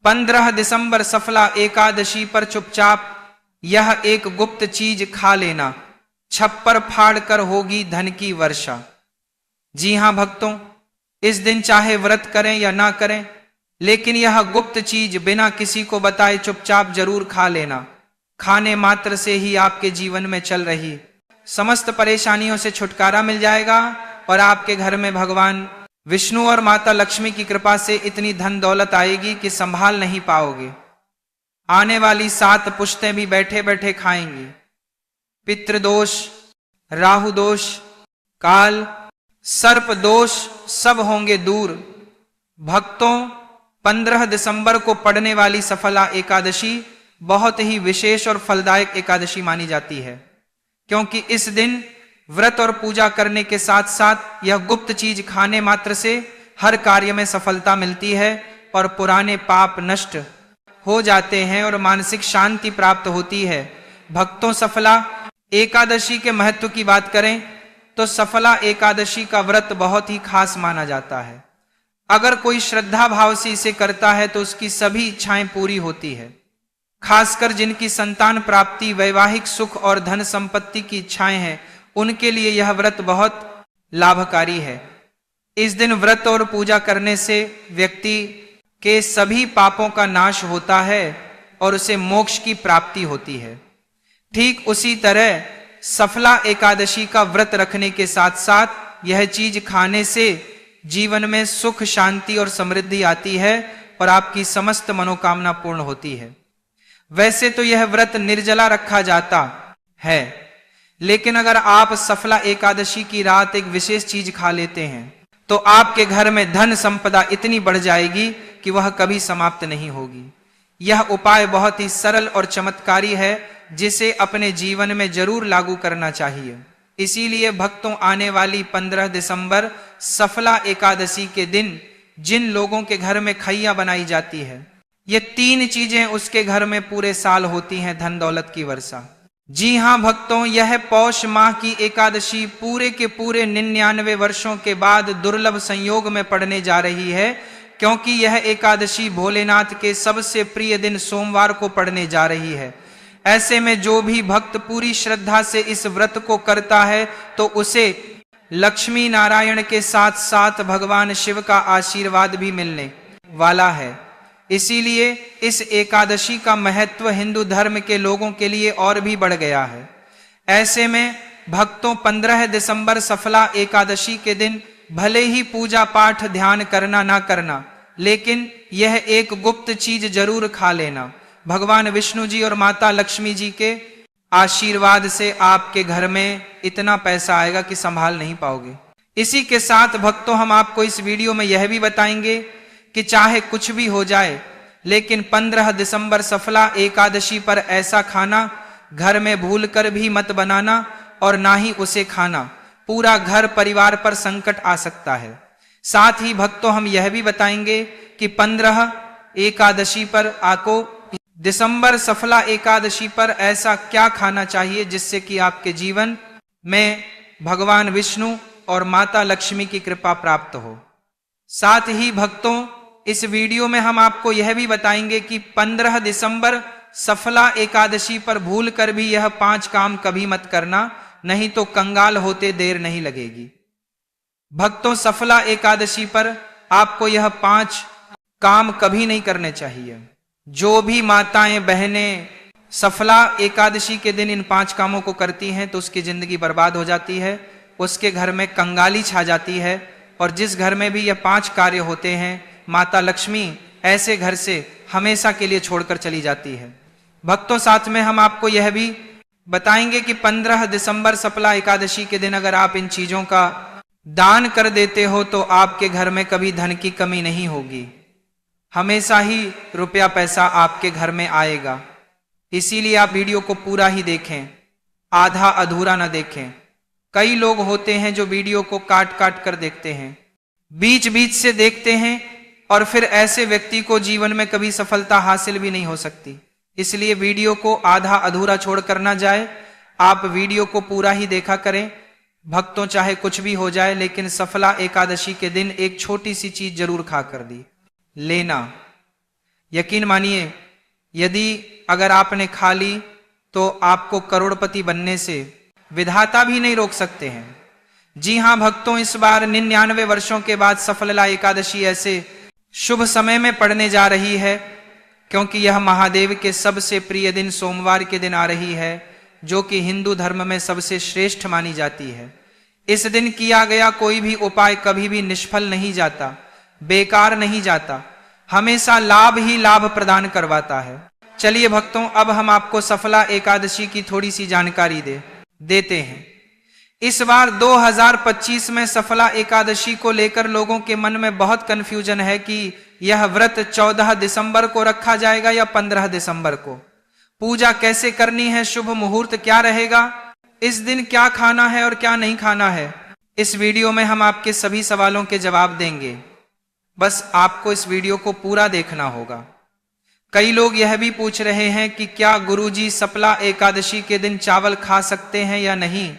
15 दिसंबर सफला एकादशी पर चुपचाप यह एक गुप्त चीज खा लेना, छप्पर फाड़ कर होगी धन की वर्षा। जी हां भक्तों, इस दिन चाहे व्रत करें या ना करें, लेकिन यह गुप्त चीज बिना किसी को बताए चुपचाप जरूर खा लेना। खाने मात्र से ही आपके जीवन में चल रही समस्त परेशानियों से छुटकारा मिल जाएगा और आपके घर में भगवान विष्णु और माता लक्ष्मी की कृपा से इतनी धन दौलत आएगी कि संभाल नहीं पाओगे। आने वाली 7 पुश्तें भी बैठे बैठे खाएंगी। पितृदोष, राहु दोष, काल, सर्प दोष सब होंगे दूर। भक्तों, 15 दिसंबर को पड़ने वाली सफला एकादशी बहुत ही विशेष और फलदायक एकादशी मानी जाती है, क्योंकि इस दिन व्रत और पूजा करने के साथ साथ यह गुप्त चीज खाने मात्र से हर कार्य में सफलता मिलती है और पुराने पाप नष्ट हो जाते हैं और मानसिक शांति प्राप्त होती है। भक्तों, सफला एकादशी के महत्व की बात करें तो सफला एकादशी का व्रत बहुत ही खास माना जाता है। अगर कोई श्रद्धा भाव से इसे करता है तो उसकी सभी इच्छाएं पूरी होती है। खासकर जिनकी संतान प्राप्ति, वैवाहिक सुख और धन संपत्ति की इच्छाएं हैं, उनके लिए यह व्रत बहुत लाभकारी है। इस दिन व्रत और पूजा करने से व्यक्ति के सभी पापों का नाश होता है और उसे मोक्ष की प्राप्ति होती है। ठीक उसी तरह सफला एकादशी का व्रत रखने के साथ साथ यह चीज खाने से जीवन में सुख, शांति और समृद्धि आती है और आपकी समस्त मनोकामना पूर्ण होती है। वैसे तो यह व्रत निर्जला रखा जाता है, लेकिन अगर आप सफला एकादशी की रात एक विशेष चीज खा लेते हैं तो आपके घर में धन संपदा इतनी बढ़ जाएगी कि वह कभी समाप्त नहीं होगी। यह उपाय बहुत ही सरल और चमत्कारी है, जिसे अपने जीवन में जरूर लागू करना चाहिए। इसीलिए भक्तों, आने वाली 15 दिसंबर सफला एकादशी के दिन जिन लोगों के घर में खैया बनाई जाती है, ये 3 चीजें उसके घर में पूरे साल होती हैं, धन दौलत की वर्षा। जी हां भक्तों, यह पौष माह की एकादशी पूरे के पूरे 99 वर्षों के बाद दुर्लभ संयोग में पड़ने जा रही है, क्योंकि यह एकादशी भोलेनाथ के सबसे प्रिय दिन सोमवार को पड़ने जा रही है। ऐसे में जो भी भक्त पूरी श्रद्धा से इस व्रत को करता है तो उसे लक्ष्मी नारायण के साथ साथ भगवान शिव का आशीर्वाद भी मिलने वाला है। इसीलिए इस एकादशी का महत्व हिंदू धर्म के लोगों के लिए और भी बढ़ गया है। ऐसे में भक्तों, 15 दिसंबर सफला एकादशी के दिन भले ही पूजा पाठ ध्यान करना ना करना, लेकिन यह एक गुप्त चीज जरूर खा लेना। भगवान विष्णु जी और माता लक्ष्मी जी के आशीर्वाद से आपके घर में इतना पैसा आएगा कि संभाल नहीं पाओगे। इसी के साथ भक्तों, हम आपको इस वीडियो में यह भी बताएंगे कि चाहे कुछ भी हो जाए, लेकिन 15 दिसंबर सफला एकादशी पर ऐसा खाना घर में भूलकर भी मत बनाना और ना ही उसे खाना। पूरा घर परिवार पर संकट आ सकता है। साथ ही भक्तों, हम यह भी बताएंगे कि 15 एकादशी पर आपको दिसंबर सफला एकादशी पर ऐसा क्या खाना चाहिए जिससे कि आपके जीवन में भगवान विष्णु और माता लक्ष्मी की कृपा प्राप्त हो। साथ ही भक्तों, इस वीडियो में हम आपको यह भी बताएंगे कि 15 दिसंबर सफला एकादशी पर भूल कर भी यह 5 काम कभी मत करना, नहीं तो कंगाल होते देर नहीं लगेगी। भक्तों, सफला एकादशी पर आपको यह 5 काम कभी नहीं करने चाहिए। जो भी माताएं बहनें सफला एकादशी के दिन इन 5 कामों को करती हैं तो उसकी जिंदगी बर्बाद हो जाती है, उसके घर में कंगाली छा जाती है। और जिस घर में भी यह 5 कार्य होते हैं, माता लक्ष्मी ऐसे घर से हमेशा के लिए छोड़कर चली जाती है। भक्तों, साथ में हम आपको यह भी बताएंगे कि 15 दिसंबर सफला एकादशी के दिन अगर आप इन चीजों का दान कर देते हो तो आपके घर में कभी धन की कमी नहीं होगी, हमेशा ही रुपया पैसा आपके घर में आएगा। इसीलिए आप वीडियो को पूरा ही देखें, आधा अधूरा ना देखें। कई लोग होते हैं जो वीडियो को काट काट कर देखते हैं, बीच बीच से देखते हैं और फिर ऐसे व्यक्ति को जीवन में कभी सफलता हासिल भी नहीं हो सकती। इसलिए वीडियो को आधा अधूरा छोड़कर ना जाए, आप वीडियो को पूरा ही देखा करें। भक्तों, चाहे कुछ भी हो जाए, लेकिन सफला एकादशी के दिन एक छोटी सी चीज जरूर खा कर दी लेना। यकीन मानिए, यदि अगर आपने खा ली तो आपको करोड़पति बनने से विधाता भी नहीं रोक सकते हैं। जी हां भक्तों, इस बार 99 वर्षों के बाद सफला एकादशी ऐसे शुभ समय में पड़ने जा रही है, क्योंकि यह महादेव के सबसे प्रिय दिन सोमवार के दिन आ रही है, जो कि हिंदू धर्म में सबसे श्रेष्ठ मानी जाती है। इस दिन किया गया कोई भी उपाय कभी भी निष्फल नहीं जाता, बेकार नहीं जाता, हमेशा लाभ ही लाभ प्रदान करवाता है। चलिए भक्तों, अब हम आपको सफला एकादशी की थोड़ी सी जानकारी देते हैं। इस बार 2025 में सफला एकादशी को लेकर लोगों के मन में बहुत कंफ्यूजन है कि यह व्रत 14 दिसंबर को रखा जाएगा या 15 दिसंबर को। पूजा कैसे करनी है, शुभ मुहूर्त क्या रहेगा, इस दिन क्या खाना है और क्या नहीं खाना है, इस वीडियो में हम आपके सभी सवालों के जवाब देंगे। बस आपको इस वीडियो को पूरा देखना होगा। कई लोग यह भी पूछ रहे हैं कि क्या गुरुजी सफला एकादशी के दिन चावल खा सकते हैं या नहीं,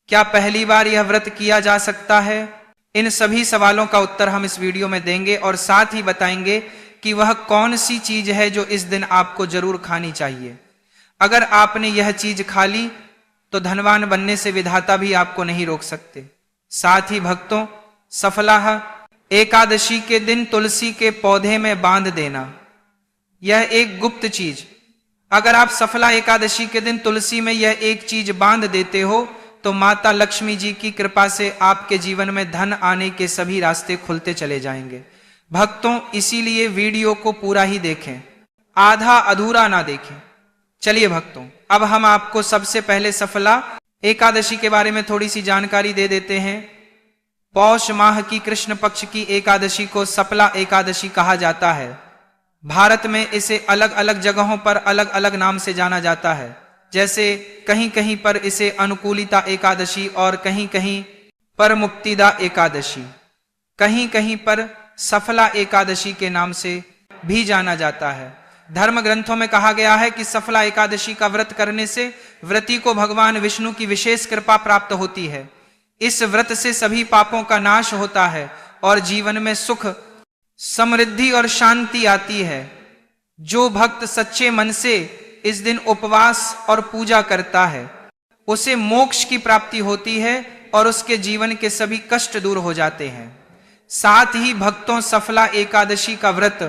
क्या पहली बार यह व्रत किया जा सकता है। इन सभी सवालों का उत्तर हम इस वीडियो में देंगे और साथ ही बताएंगे कि वह कौन सी चीज है जो इस दिन आपको जरूर खानी चाहिए। अगर आपने यह चीज खा ली तो धनवान बनने से विधाता भी आपको नहीं रोक सकते। साथ ही भक्तों, सफला एकादशी के दिन तुलसी के पौधे में बांध देना, यह एक गुप्त चीज, अगर आप सफला एकादशी के दिन तुलसी में यह एक चीज बांध देते हो तो माता लक्ष्मी जी की कृपा से आपके जीवन में धन आने के सभी रास्ते खुलते चले जाएंगे। भक्तों, इसीलिए वीडियो को पूरा ही देखें, आधा अधूरा ना देखें। चलिए भक्तों, अब हम आपको सबसे पहले सफला एकादशी के बारे में थोड़ी सी जानकारी दे देते हैं। पौष माह की कृष्ण पक्ष की एकादशी को सफला एकादशी कहा जाता है। भारत में इसे अलग अलग जगहों पर अलग अलग नाम से जाना जाता है, जैसे कहीं कहीं पर इसे अनुकूलिता एकादशी और कहीं कहीं पर मुक्तिदा एकादशी, कहीं कहीं पर सफला एकादशी के नाम से भी जाना जाता है। धर्म ग्रंथों में कहा गया है कि सफला एकादशी का व्रत करने से व्रती को भगवान विष्णु की विशेष कृपा प्राप्त होती है। इस व्रत से सभी पापों का नाश होता है और जीवन में सुख, समृद्धि और शांति आती है। जो भक्त सच्चे मन से इस दिन उपवास और पूजा करता है उसे मोक्ष की प्राप्ति होती है और उसके जीवन के सभी कष्ट दूर हो जाते हैं। साथ ही भक्तों, सफला एकादशी का व्रत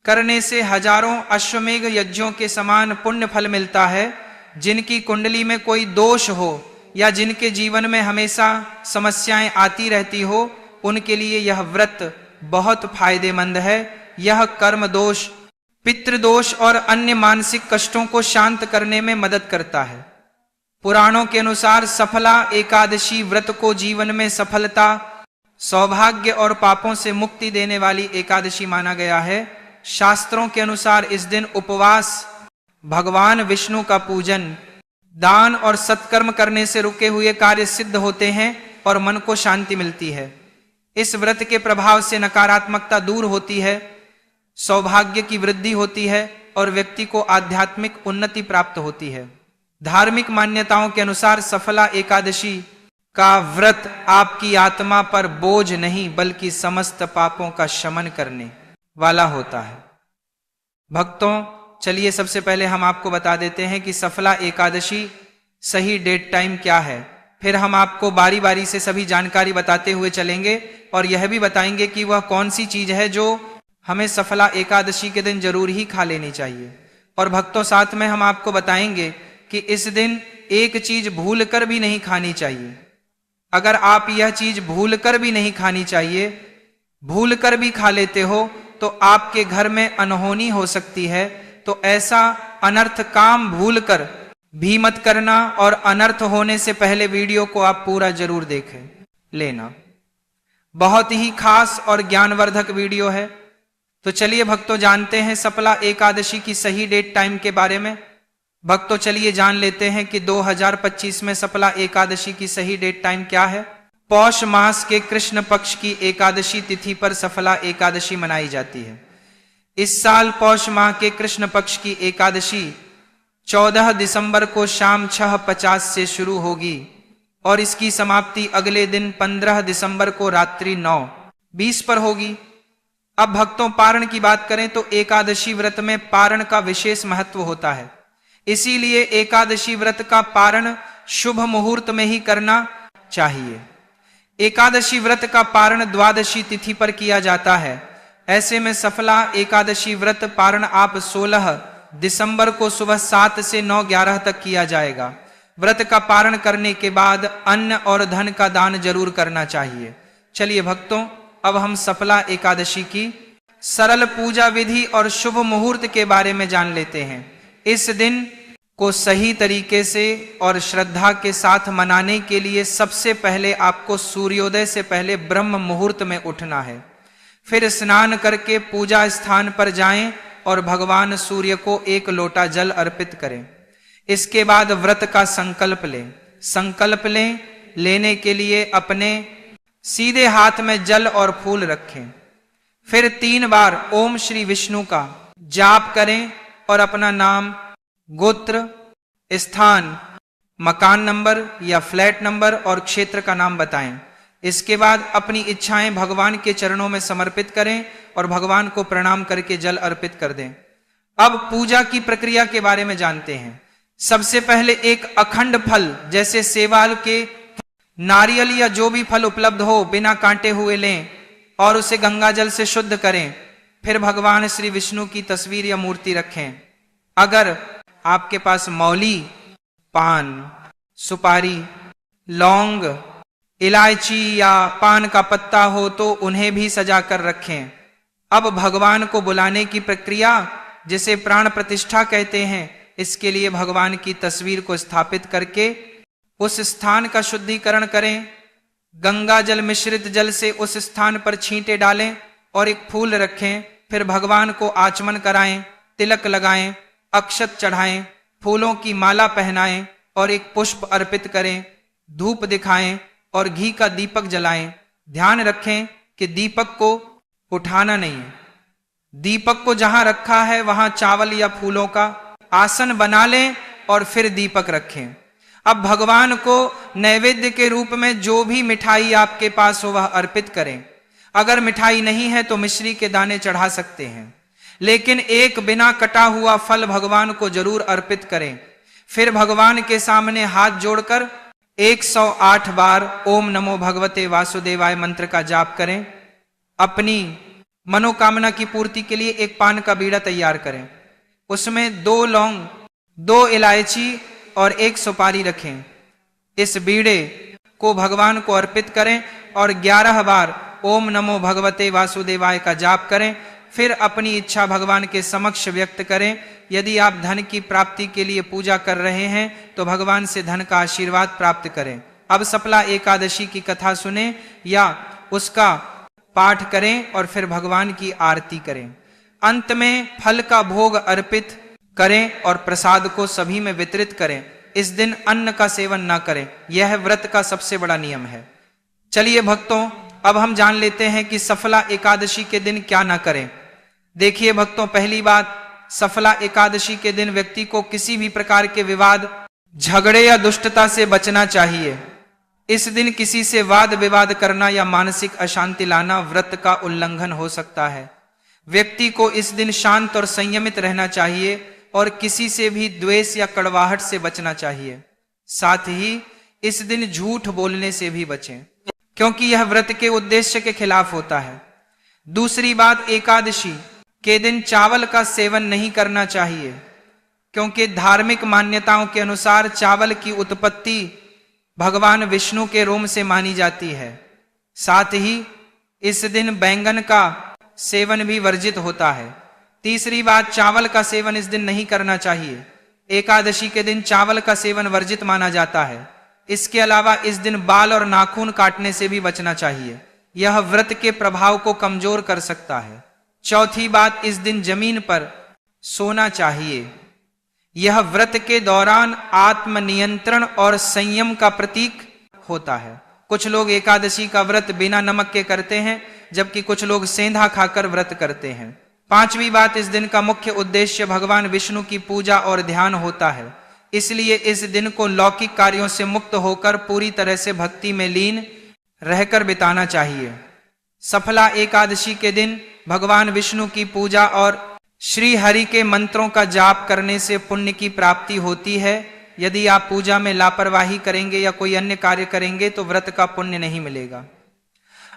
करने से हजारों अश्वमेघ यज्ञों के समान पुण्य फल मिलता है। जिनकी कुंडली में कोई दोष हो या जिनके जीवन में हमेशा समस्याएं आती रहती हो, उनके लिए यह व्रत बहुत फायदेमंद है। यह कर्म दोष, पितृदोष और अन्य मानसिक कष्टों को शांत करने में मदद करता है। पुराणों के अनुसार सफला एकादशी व्रत को जीवन में सफलता, सौभाग्य और पापों से मुक्ति देने वाली एकादशी माना गया है। शास्त्रों के अनुसार इस दिन उपवास, भगवान विष्णु का पूजन, दान और सत्कर्म करने से रुके हुए कार्य सिद्ध होते हैं और मन को शांति मिलती है। इस व्रत के प्रभाव से नकारात्मकता दूर होती है, सौभाग्य की वृद्धि होती है और व्यक्ति को आध्यात्मिक उन्नति प्राप्त होती है। धार्मिक मान्यताओं के अनुसार सफला एकादशी का व्रत आपकी आत्मा पर बोझ नहीं बल्कि समस्त पापों का शमन करने वाला होता है। भक्तों, चलिए सबसे पहले हम आपको बता देते हैं कि सफला एकादशी सही डेट टाइम क्या है। फिर हम आपको बारी बारी से सभी जानकारी बताते हुए चलेंगे और यह भी बताएंगे कि वह कौन सी चीज है जो हमें सफला एकादशी के दिन जरूर ही खा लेनी चाहिए। और भक्तों, साथ में हम आपको बताएंगे कि इस दिन एक चीज भूल कर भी नहीं खानी चाहिए। अगर आप यह चीज भूल कर भी नहीं खानी चाहिए, भूल कर भी खा लेते हो तो आपके घर में अनहोनी हो सकती है। तो ऐसा अनर्थ काम भूल कर भी मत करना और अनर्थ होने से पहले वीडियो को आप पूरा जरूर देखें लेना। बहुत ही खास और ज्ञानवर्धक वीडियो है। तो चलिए भक्तों, जानते हैं सफला एकादशी की सही डेट टाइम के बारे में। भक्तों, चलिए जान लेते हैं कि 2025 में सफला एकादशी की सही डेट टाइम क्या है। पौष मास के कृष्ण पक्ष की एकादशी तिथि पर सफला एकादशी मनाई जाती है। इस साल पौष माह के कृष्ण पक्ष की एकादशी 14 दिसंबर को शाम 6:50 से शुरू होगी और इसकी समाप्ति अगले दिन 15 दिसंबर को रात्रि 9:20 पर होगी। अब भक्तों, पारण की बात करें तो एकादशी व्रत में पारण का विशेष महत्व होता है। इसीलिए एकादशी व्रत का पारण शुभ मुहूर्त में ही करना चाहिए। एकादशी व्रत का पारण द्वादशी तिथि पर किया जाता है। ऐसे में सफला एकादशी व्रत पारण आप 16 दिसंबर को सुबह 7 से 9:11 तक किया जाएगा। व्रत का पारण करने के बाद अन्न और धन का दान जरूर करना चाहिए। चलिए भक्तों, अब हम सफला एकादशी की सरल पूजा विधि और शुभ मुहूर्त के बारे में जान लेते हैं। इस दिन को सही तरीके से और श्रद्धा के साथ मनाने के लिए सबसे पहले आपको सूर्योदय से पहले ब्रह्म मुहूर्त में उठना है। फिर स्नान करके पूजा स्थान पर जाएं और भगवान सूर्य को 1 लोटा जल अर्पित करें। इसके बाद व्रत का संकल्प लें। संकल्प लेने के लिए अपने सीधे हाथ में जल और फूल रखें। फिर 3 बार ओम श्री विष्णु का जाप करें और अपना नाम, गोत्र, स्थान, मकान नंबर या फ्लैट नंबर और क्षेत्र का नाम बताएं। इसके बाद अपनी इच्छाएं भगवान के चरणों में समर्पित करें और भगवान को प्रणाम करके जल अर्पित कर दें। अब पूजा की प्रक्रिया के बारे में जानते हैं। सबसे पहले एक अखंड फल जैसे सेवाल के, नारियल या जो भी फल उपलब्ध हो बिना कांटे हुए लें और उसे गंगा जल से शुद्ध करें। फिर भगवान श्री विष्णु की तस्वीर या मूर्ति रखें। अगर आपके पास मौली, पान, सुपारी, लौंग, इलायची या पान का पत्ता हो तो उन्हें भी सजा कर रखें। अब भगवान को बुलाने की प्रक्रिया, जिसे प्राण प्रतिष्ठा कहते हैं, इसके लिए भगवान की तस्वीर को स्थापित करके उस स्थान का शुद्धिकरण करें। गंगा जल मिश्रित जल से उस स्थान पर छींटे डालें और एक फूल रखें। फिर भगवान को आचमन कराएं, तिलक लगाएं, अक्षत चढ़ाएं, फूलों की माला पहनाएं और एक पुष्प अर्पित करें। धूप दिखाएं और घी का दीपक जलाएं। ध्यान रखें कि दीपक को उठाना नहीं है। दीपक को जहां रखा है वहां चावल या फूलों का आसन बना लें और फिर दीपक रखें। अब भगवान को नैवेद्य के रूप में जो भी मिठाई आपके पास हो वह अर्पित करें। अगर मिठाई नहीं है तो मिश्री के दाने चढ़ा सकते हैं, लेकिन एक बिना कटा हुआ फल भगवान को जरूर अर्पित करें। फिर भगवान के सामने हाथ जोड़कर 108 बार ओम नमो भगवते वासुदेवाय मंत्र का जाप करें। अपनी मनोकामना की पूर्ति के लिए एक पान का बीड़ा तैयार करें। उसमें 2 लौंग, 2 इलायची और 1 सुपारी रखें। इस बीड़े को भगवान को अर्पित करें और 11 बार ओम नमो भगवते वासुदेवाय का जाप करें। फिर अपनी इच्छा भगवान के समक्ष व्यक्त करें। यदि आप धन की प्राप्ति के लिए पूजा कर रहे हैं तो भगवान से धन का आशीर्वाद प्राप्त करें। अब सफला एकादशी की कथा सुने या उसका पाठ करें और फिर भगवान की आरती करें। अंत में फल का भोग अर्पित करें और प्रसाद को सभी में वितरित करें। इस दिन अन्न का सेवन ना करें, यह व्रत का सबसे बड़ा नियम है। चलिए भक्तों, अब हम जान लेते हैं कि सफला एकादशी के दिन क्या ना करें। देखिए भक्तों, पहली बात, सफला एकादशी के दिन व्यक्ति को किसी भी प्रकार के विवाद, झगड़े या दुष्टता से बचना चाहिए। इस दिन किसी से वाद विवाद करना या मानसिक अशांति लाना व्रत का उल्लंघन हो सकता है। व्यक्ति को इस दिन शांत और संयमित रहना चाहिए और किसी से भी द्वेष या कड़वाहट से बचना चाहिए। साथ ही इस दिन झूठ बोलने से भी बचें, क्योंकि यह व्रत के उद्देश्य के खिलाफ होता है। दूसरी बात, एकादशी के दिन चावल का सेवन नहीं करना चाहिए, क्योंकि धार्मिक मान्यताओं के अनुसार चावल की उत्पत्ति भगवान विष्णु के रोम से मानी जाती है। साथ ही इस दिन बैंगन का सेवन भी वर्जित होता है। तीसरी बात, चावल का सेवन इस दिन नहीं करना चाहिए। एकादशी के दिन चावल का सेवन वर्जित माना जाता है। इसके अलावा इस दिन बाल और नाखून काटने से भी बचना चाहिए, यह व्रत के प्रभाव को कमजोर कर सकता है। चौथी बात, इस दिन जमीन पर सोना चाहिए। यह व्रत के दौरान आत्मनियंत्रण और संयम का प्रतीक होता है। कुछ लोग एकादशी का व्रत बिना नमक के करते हैं, जबकि कुछ लोग सेंधा खाकर व्रत करते हैं। पांचवी बात, इस दिन का मुख्य उद्देश्य भगवान विष्णु की पूजा और ध्यान होता है। इसलिए इस दिन को लौकिक कार्यों से मुक्त होकर पूरी तरह से भक्ति में लीन रहकर बिताना चाहिए। सफला एकादशी के दिन भगवान विष्णु की पूजा और श्री हरि के मंत्रों का जाप करने से पुण्य की प्राप्ति होती है। यदि आप पूजा में लापरवाही करेंगे या कोई अन्य कार्य करेंगे तो व्रत का पुण्य नहीं मिलेगा।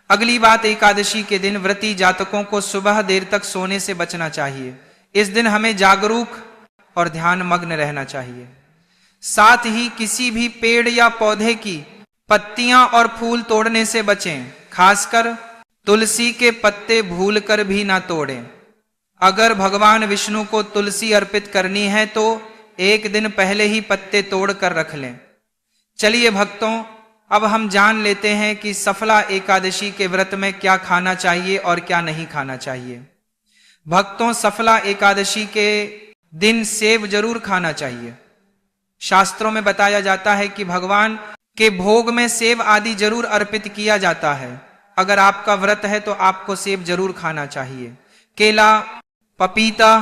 अगली बात, एकादशी के दिन व्रती जातकों को सुबह देर तक सोने से बचना चाहिए। इस दिन हमें जागरूक और ध्यान मग्न रहना चाहिए। साथ ही किसी भी पेड़ या पौधे की पत्तियां और फूल तोड़ने से बचें। खासकर तुलसी के पत्ते भूलकर भी ना तोड़ें। अगर भगवान विष्णु को तुलसी अर्पित करनी है तो एक दिन पहले ही पत्ते तोड़ कर रख लें। चलिए भक्तों, अब हम जान लेते हैं कि सफला एकादशी के व्रत में क्या खाना चाहिए और क्या नहीं खाना चाहिए। भक्तों, सफला एकादशी के दिन सेब जरूर खाना चाहिए। शास्त्रों में बताया जाता है कि भगवान के भोग में सेब आदि जरूर अर्पित किया जाता है। अगर आपका व्रत है तो आपको सेब जरूर खाना चाहिए। केला, पपीता,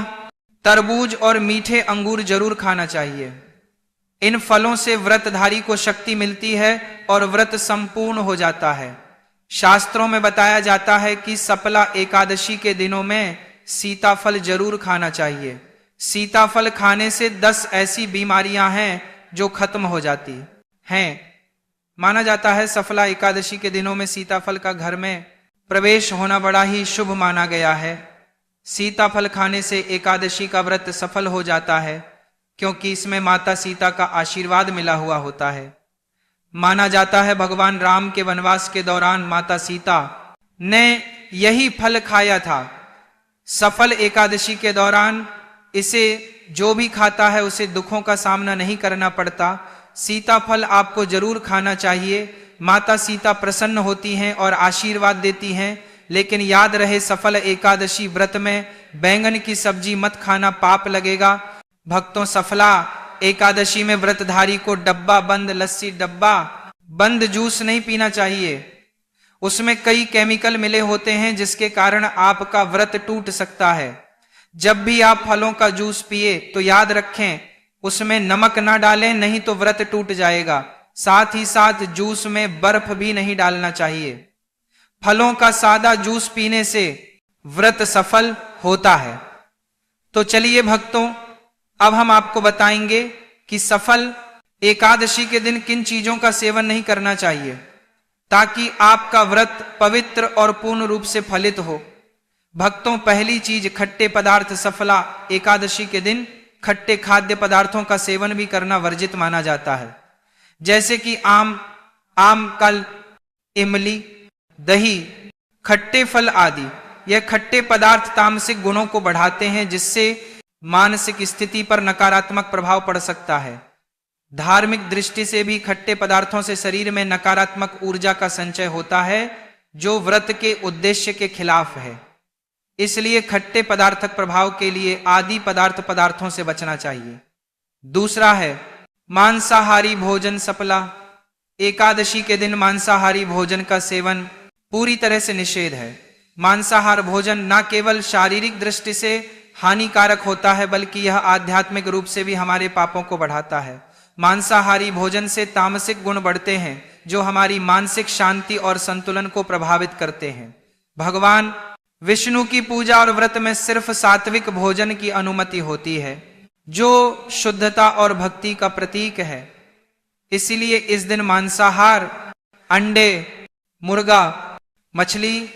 तरबूज और मीठे अंगूर जरूर खाना चाहिए। इन फलों से व्रतधारी को शक्ति मिलती है और व्रत संपूर्ण हो जाता है। शास्त्रों में बताया जाता है कि सफला एकादशी के दिनों में सीताफल जरूर खाना चाहिए। सीताफल खाने से 10 ऐसी बीमारियां हैं जो खत्म हो जाती हैं। माना जाता है सफला एकादशी के दिनों में सीताफल का घर में प्रवेश होना बड़ा ही शुभ माना गया है। सीताफल खाने से एकादशी का व्रत सफल हो जाता है, क्योंकि इसमें माता सीता का आशीर्वाद मिला हुआ होता है। माना जाता है भगवान राम के वनवास के दौरान माता सीता ने यही फल खाया था। सफल एकादशी के दौरान इसे जो भी खाता है उसे दुखों का सामना नहीं करना पड़ता। सीताफल आपको जरूर खाना चाहिए। माता सीता प्रसन्न होती हैं और आशीर्वाद देती हैं। लेकिन याद रहे, सफल एकादशी व्रत में बैंगन की सब्जी मत खाना, पाप लगेगा। भक्तों, सफला एकादशी में व्रतधारी को डब्बा बंद लस्सी, डब्बा बंद जूस नहीं पीना चाहिए। उसमें कई केमिकल मिले होते हैं जिसके कारण आपका व्रत टूट सकता है। जब भी आप फलों का जूस पिए तो याद रखें उसमें नमक ना डालें, नहीं तो व्रत टूट जाएगा। साथ ही साथ जूस में बर्फ भी नहीं डालना चाहिए। फलों का सादा जूस पीने से व्रत सफल होता है। तो चलिए भक्तों, अब हम आपको बताएंगे कि सफल एकादशी के दिन किन चीजों का सेवन नहीं करना चाहिए ताकि आपका व्रत पवित्र और पूर्ण रूप से फलित हो। भक्तों, पहली चीज, खट्टे पदार्थ। सफला एकादशी के दिन खट्टे खाद्य पदार्थों का सेवन भी करना वर्जित माना जाता है, जैसे कि आम, कल, इमली, दही, खट्टे फल आदि। यह खट्टे पदार्थ तामसिक गुणों को बढ़ाते हैं, जिससे मानसिक स्थिति पर नकारात्मक प्रभाव पड़ सकता है। धार्मिक दृष्टि से भी खट्टे पदार्थों से शरीर में नकारात्मक ऊर्जा का संचय होता है, जो व्रत के उद्देश्य के खिलाफ है। इसलिए खट्टे पदार्थक प्रभाव के लिए आदि पदार्थों से बचना चाहिए। दूसरा है मांसाहारी भोजन। सफला एकादशी के दिन मांसाहारी भोजन का सेवन पूरी तरह से निषेध है। मांसाहार भोजन न केवल शारीरिक दृष्टि से हानिकारक होता है, बल्कि यह आध्यात्मिक रूप से भी हमारे पापों को बढ़ाता है। मांसाहारी भोजन से तामसिक गुण बढ़ते हैं, जो हमारी मानसिक शांति और संतुलन को प्रभावित करते हैं। भगवान विष्णु की पूजा और व्रत में सिर्फ सात्विक भोजन की अनुमति होती है, जो शुद्धता और भक्ति का प्रतीक है। इसीलिए इस दिन मांसाहार, अंडे, मुर्गा, मछली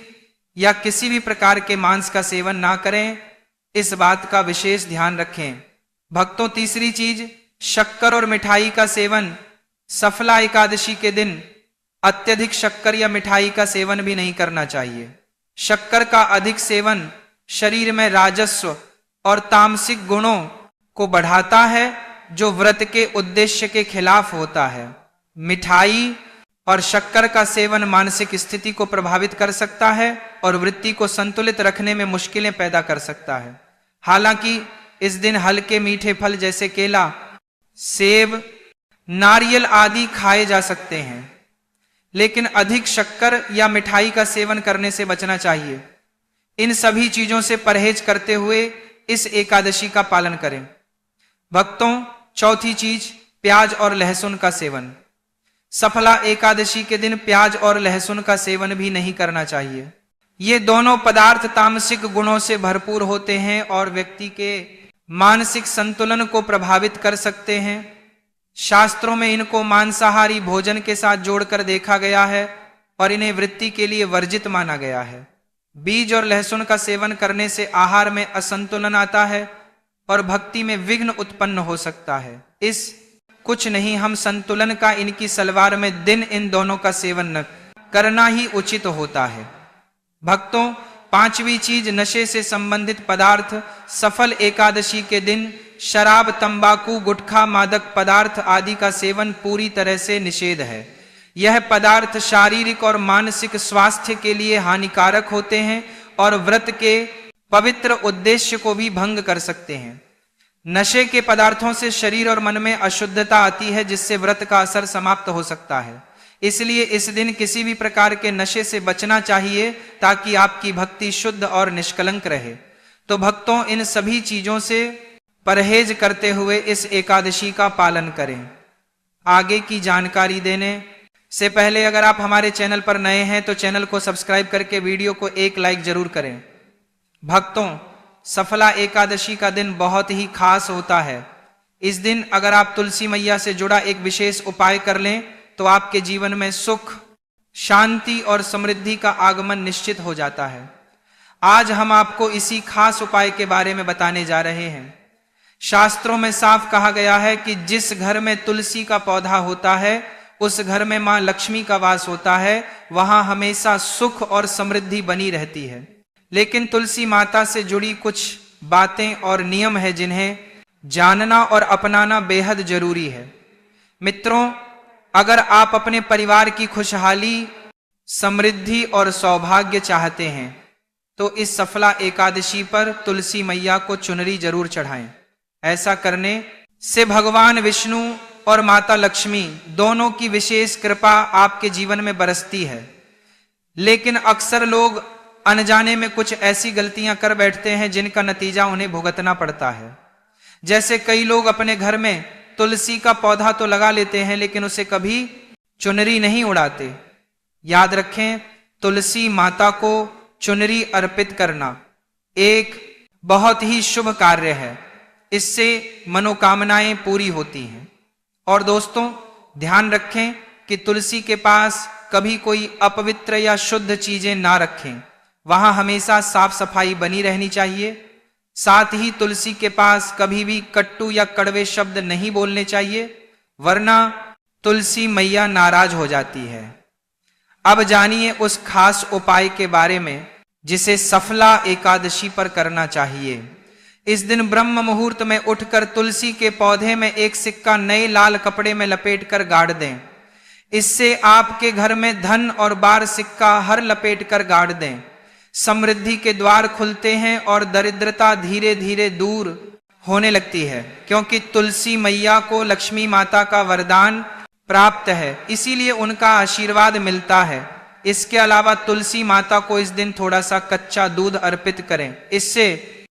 या किसी भी प्रकार के मांस का सेवन ना करें। इस बात का विशेष ध्यान रखें। भक्तों, तीसरी चीज, शक्कर और मिठाई का सेवन। सफला एकादशी के दिन अत्यधिक शक्कर या मिठाई का सेवन भी नहीं करना चाहिए। शक्कर का अधिक सेवन शरीर में राजस्व और तामसिक गुणों को बढ़ाता है, जो व्रत के उद्देश्य के खिलाफ होता है। मिठाई और शक्कर का सेवन मानसिक स्थिति को प्रभावित कर सकता है और वृत्ति को संतुलित रखने में मुश्किलें पैदा कर सकता है। हालांकि इस दिन हल्के मीठे फल जैसे केला, सेब, नारियल आदि खाए जा सकते हैं, लेकिन अधिक शक्कर या मिठाई का सेवन करने से बचना चाहिए। इन सभी चीजों से परहेज करते हुए इस एकादशी का पालन करें। भक्तों, चौथी चीज, प्याज और लहसुन का सेवन। सफला एकादशी के दिन प्याज और लहसुन का सेवन भी नहीं करना चाहिए। ये दोनों पदार्थ तामसिक गुणों से भरपूर होते हैं और व्यक्ति के मानसिक संतुलन को प्रभावित कर सकते हैं। शास्त्रों में इनको मांसाहारी भोजन के साथ जोड़कर देखा गया है और इन्हें वृत्ति के लिए वर्जित माना गया है। बीज और लहसुन का सेवन करने से आहार में असंतुलन आता है और भक्ति में विघ्न उत्पन्न हो सकता है। इस कुछ नहीं, हम संतुलन का इनकी सलवार में दिन इन दोनों का सेवन न करना ही उचित होता है। भक्तों, पांचवी चीज नशे से संबंधित पदार्थ। सफल एकादशी के दिन शराब, तंबाकू, गुटखा, मादक पदार्थ आदि का सेवन पूरी तरह से निषेध है। यह पदार्थ शारीरिक और मानसिक स्वास्थ्य के लिए हानिकारक होते हैं और व्रत के पवित्र उद्देश्य को भी भंग कर सकते हैं। नशे के पदार्थों से शरीर और मन में अशुद्धता आती है, जिससे व्रत का असर समाप्त हो सकता है। इसलिए इस दिन किसी भी प्रकार के नशे से बचना चाहिए ताकि आपकी भक्ति शुद्ध और निष्कलंक रहे। तो भक्तों, इन सभी चीजों से परहेज करते हुए इस एकादशी का पालन करें। आगे की जानकारी देने से पहले अगर आप हमारे चैनल पर नए हैं तो चैनल को सब्सक्राइब करके वीडियो को एक लाइक जरूर करें। भक्तों, सफला एकादशी का दिन बहुत ही खास होता है। इस दिन अगर आप तुलसी मैया से जुड़ा एक विशेष उपाय कर लें तो आपके जीवन में सुख, शांति और समृद्धि का आगमन निश्चित हो जाता है। आज हम आपको इसी खास उपाय के बारे में बताने जा रहे हैं। शास्त्रों में साफ कहा गया है कि जिस घर में तुलसी का पौधा होता है उस घर में मां लक्ष्मी का वास होता है, वहां हमेशा सुख और समृद्धि बनी रहती है। लेकिन तुलसी माता से जुड़ी कुछ बातें और नियम है जिन्हें जानना और अपनाना बेहद जरूरी है। मित्रों, अगर आप अपने परिवार की खुशहाली, समृद्धि और सौभाग्य चाहते हैं तो इस सफला एकादशी पर तुलसी मैया को चुनरी जरूर चढ़ाएं। ऐसा करने से भगवान विष्णु और माता लक्ष्मी दोनों की विशेष कृपा आपके जीवन में बरसती है। लेकिन अक्सर लोग अनजाने में कुछ ऐसी गलतियां कर बैठते हैं जिनका नतीजा उन्हें भुगतना पड़ता है। जैसे कई लोग अपने घर में तुलसी का पौधा तो लगा लेते हैं लेकिन उसे कभी चुनरी नहीं उड़ाते। याद रखें, तुलसी माता को चुनरी अर्पित करना एक बहुत ही शुभ कार्य है। इससे मनोकामनाएं पूरी होती हैं। और दोस्तों, ध्यान रखें कि तुलसी के पास कभी कोई अपवित्र या शुद्ध चीजें ना रखें। वहां हमेशा साफ सफाई बनी रहनी चाहिए। साथ ही तुलसी के पास कभी भी कट्टू या कड़वे शब्द नहीं बोलने चाहिए, वरना तुलसी मैया नाराज हो जाती है। अब जानिए उस खास उपाय के बारे में जिसे सफला एकादशी पर करना चाहिए। इस दिन ब्रह्म मुहूर्त में उठकर तुलसी के पौधे में एक सिक्का नए लाल कपड़े में लपेटकर गाड़ दें। इससे आपके घर में धन और बार सिक्का हर लपेट कर गाड़ दें। समृद्धि के द्वार खुलते हैं और दरिद्रता धीरे धीरे दूर होने लगती है, क्योंकि तुलसी मैया को लक्ष्मी माता का वरदान प्राप्त है, इसीलिए उनका आशीर्वाद मिलता है। इसके अलावा तुलसी माता को इस दिन थोड़ा सा कच्चा दूध अर्पित करें। इससे